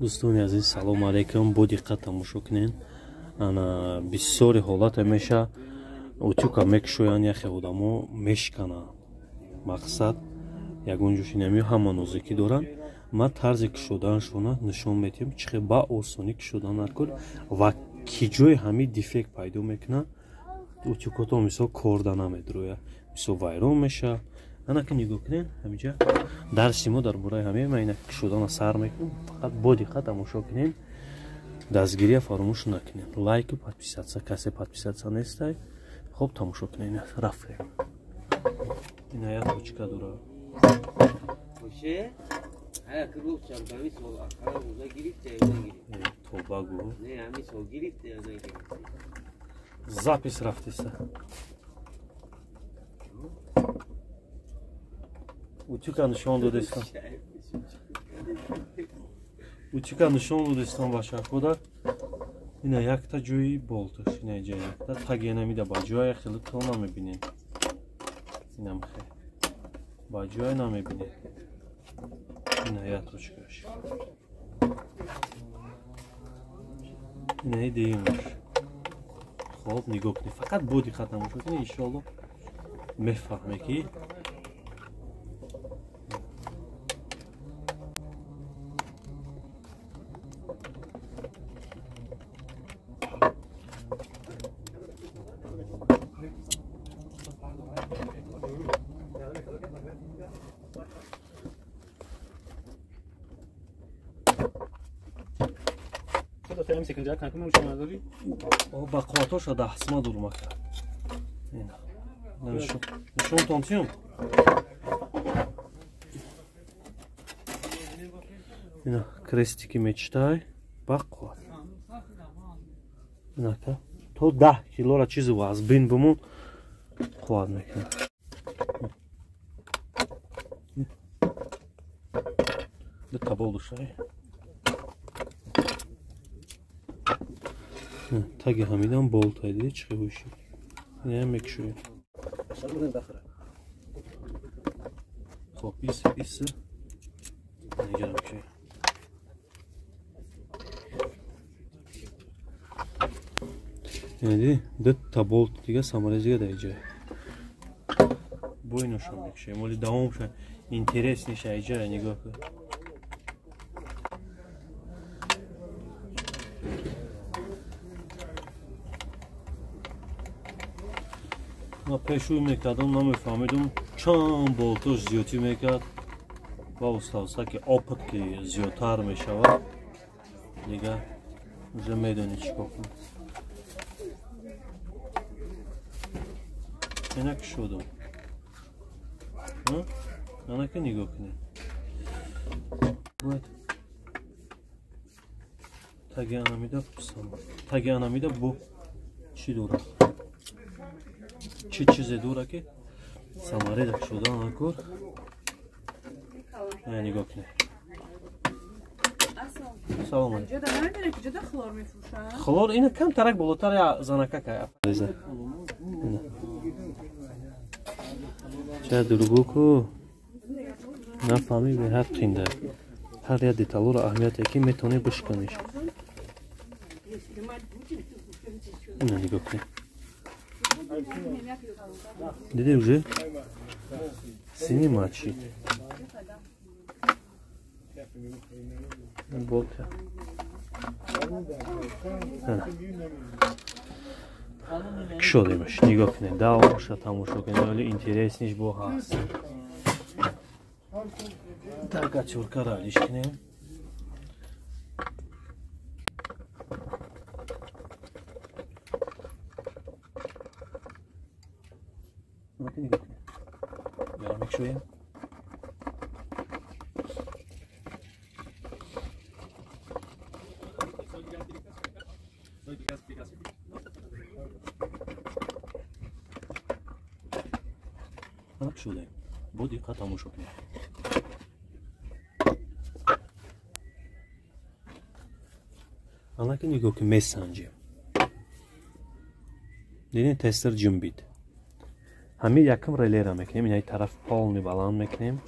دوستان عزیز سلام علیکم. با دقت تماشا کنین. انا بسیاری حالت میشه اتوکا میکشوین یخی آدمو میشکنه. مقصد یگون جوشی نمی همه نوزکی دارن. ما طرز کشودنشونه نشون میدیم چه با آسانی کشودن نکن و کی جای همین دیفکت پیدا میکنه. اتوکا تو مثلا کردن نمیدروه مثلا وایرون میشه. انا که نگاه کنین همینجا درسی ما در برای همه ما اینا کشودن سر میکنیم. فقط با دقت تماشا کنین. دستگیری فراموش نکنین. لایک و подписаться. کسی подписаться نیسته خب تماشا کنین. رفتیم این یک کوچیکه داره باشه هر کلوب چمپانی سال آخر روزا گرفته یا نگرفته توبه گو نه همی سال گرفته یا نگرفته запись رفتیسته утюга нишон додестам утюга нишон додестам баша хода ина якта ҷои болташ ина ҷа якта таги намида ба ҷоя хеле то намебинен инам хе ба ҷоя намебинен ина як ручкаш ина идеимаш хоб нигоҳ кунед фақат бо диққат тамошо кунед иншоалло мефаҳме ки با قوتاش را دستما دور مکرد نشون تانسیون اینا کرستیکی میچتای با قوت اینا که تو 10 کیلو را چیزی از بین بمون قوت میکنه ده تبال دوشتای таги ҳамидан болтай диде чӣ ҳуши инам мекшӯем хоб иса инҷам мекшӯем яъни дутта болт дига самарезига дар ҷай бо иношон мекшӯем вали давомша интересниша иҷа нигоҳ кун ما پیشوی میکردم نمیفهمیدم چند boltoş زیادی میکرد با استاسا که آپت که زیادتر میشود دیگه вже میدونی چیکار کنم اینک شدم انا که نگاه کنید باید تگی انامیده تگی انامیده بو چی دوره چی چیزی دوره که سماره دک شده نکن نگاه کنه سلام علیکم جدا نمیدونه که جدا خلور میفروشن خلور اینه کم ترک بالاتر یا زنکه که چه درگو کو نفهمی به هر قینده هر یه دیتالو را اهمیتی که میتونی بشکنیش اینه نگاه کنه دیدی уже снимачи болта кшо демаш нигоҳ кунед давоша тамошо кунед вале интересниш бо ҳаст така чуркара алиш кунем Yarım şuraya. Bak şuraya. Bu dikkat tamuşu. Ana ki nigok mesanje. Dinin tester cümbit. همین یکم ریلی را میکنیم این طرف پالمی بلند میکنیم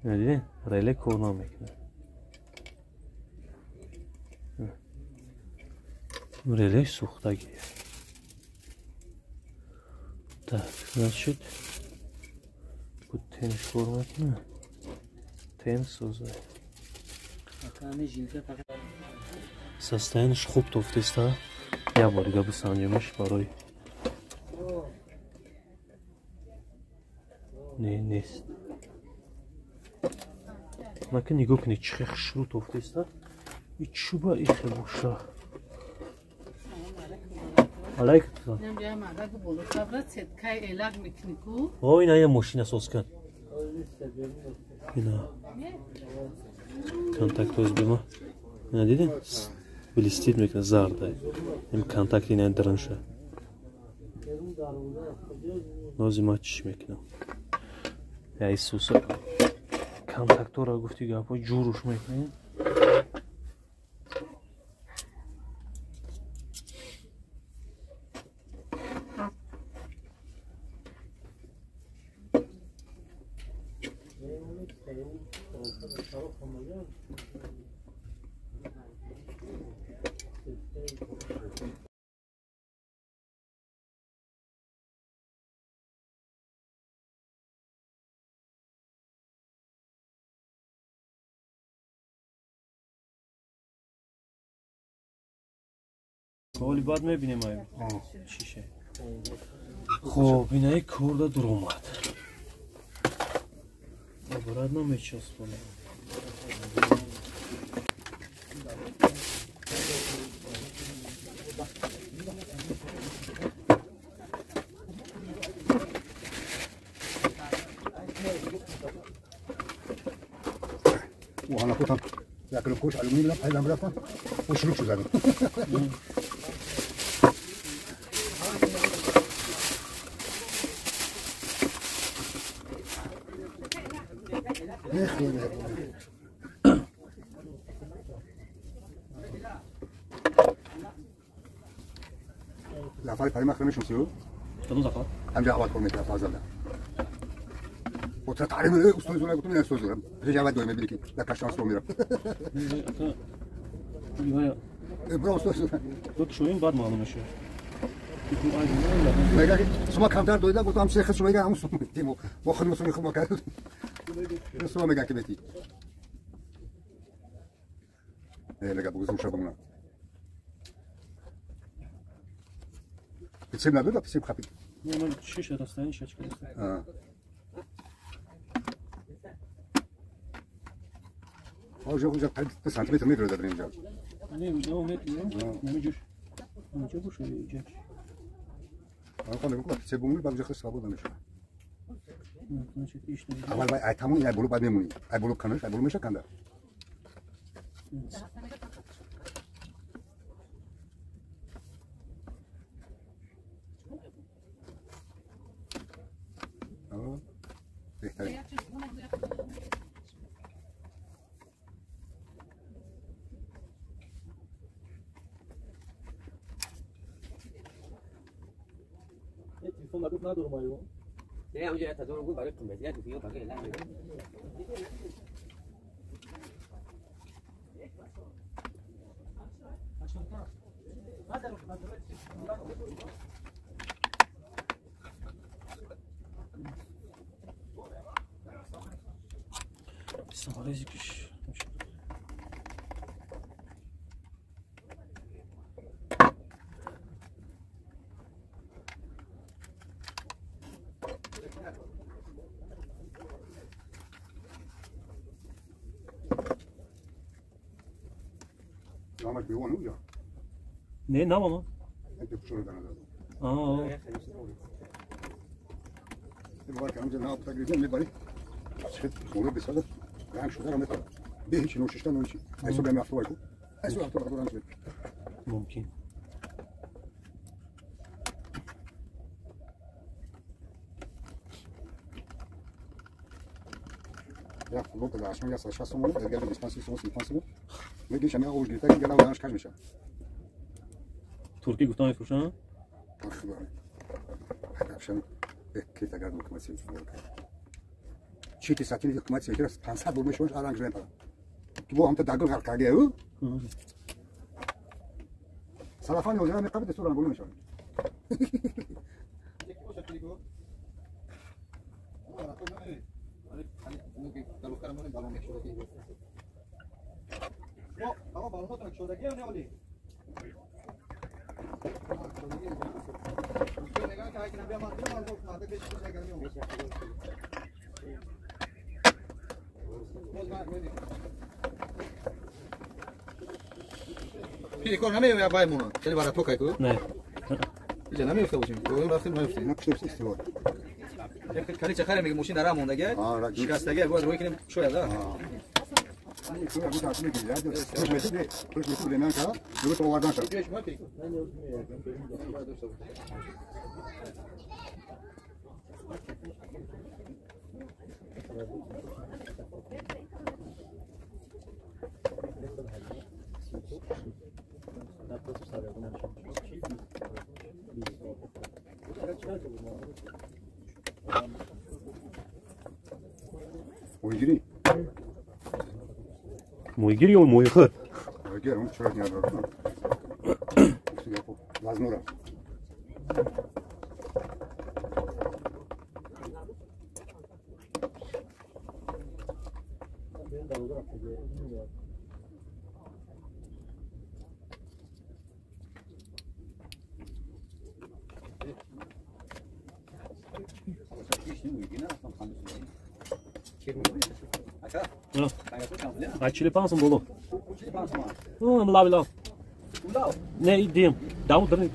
دیدین ریله کار نمیکنه ریله سوختگی так значит بود تنش کار میکنه تنس سوزه состояниеش خوب توفتیسته یه بار دیگه بسنجیمش برای نه نیست مکن نگاه کنی چه خشرو توفتیسته این چوبه ایخه باشه علیکم سلام اینا یه ماشین اساس کن اینا контакт o'z bema nima deding blistит میکنه زرده این контакт اینا درنشه لازم چیش میکنه یا ایسوسا контакт را گفتی گپا جوروش میکنه حالی بعد میبینیم چیشه خب اینایی کرده در اومد براد نمیچوز کنه وأنا كنت لكن الكوش ألومنيوم لا هذا مرافق وشلوك شو زادوا لا فاي فاي ما خلنا شو نسوي؟ کدوم زفر؟ همجا عوض كل متر فازل ده وتتعلم ايه استاذ ولا قلت له استاذ رجع بعد ما بيجي لك شانس رو میرم برو استاذ تو شو این بعد معلومه شه میگه شما کمتر دویدن گفتم شیخ شما میگه همون تیمو با خودم سومی خوب کرد شما میگه که بیتی لگه بگوزم شبونه بتسيب ندوده بتسيب خفيف نعمل شيشه راستين شاش كده جو 3 سانتيمتر متر ده برينجا نعم نمجوش نمجوش يجي انا بقول لك تسيبوني بعد خلاص صابون مش اول باي اتمون يا بولو بعد ميموني اي بولو كانش اي بولو مش كاندا بهترین تلفن نگفت ندارم آیو نه اونجا تدور بود برای قیمتی تو فیو باقی لا استمراري كش عمل بيوان ولا نه نه ماما انت بشور ده اه تبغى كلام جناب تقريبا اللي بالي شفت مولود بصدق يعني شو ده مثلا به شنو شفتن وشي ايسو بما يحتوي ايسو يحتوي حضور انت ممكن يا فلوت ده عشان يصل شخص مو ده جاب ديسبانسي سوس ديسبانسي ما يجيش انا اوج ليتا كده ولا اش كاش تركي گفتم میفروشن عشان كيف قاعد مكمسين چیتی ساتینی حکومت سیکر 500 بولمش باش آرنج نمیپره تو با هم تا داگل هر کاگه او سلافانی وزرا میقبل دستور بولمش پیکار همه وای مون خیلی برای تو کایکو نه اینجا نمیفته باشیم تو رفتیم نمیفته نقش استوار کاری چه خیلی میگه ماشین در موندگه شکستگی باید روی کنیم شاید تو ابو تعطیل میگیری پروش میتونه نان کرد رو تو آوردن شد Uyghuri. Muygiri o muygı. Uyghur onu çörek yapıyor. Lazmura. Ay çili pansın bolu. Lav. Ne diyeyim? Davud dırın.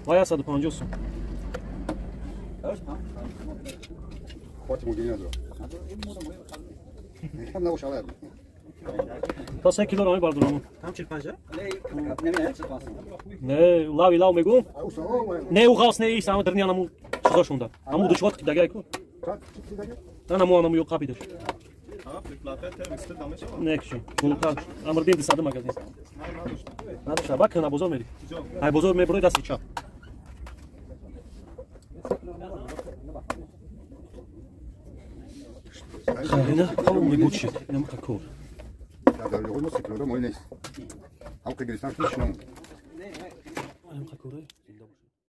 Vay asadı pancıyorsun. Fatih Mughini نداره. هم نباش على تا 3 kilo rami bardır onun. هم 45 نمیاد 45 Ne lav megum. او سوال Ne uğas ne iyisi ama dırın yanamı çıkışında. Ama du çuvat kidagay ku. Ana mu anamı yok kapidir. Ne kişi? Bunu kal. Amr din disadı magazin. Nada şa bak na bozor meri. Ay bozor me buraya da sıça. خلينا قبل ما يقول شيء انا مكاكور هذا اللي هو الموسيقى ده مهم ناس او كجلسان في شنو انا مكاكور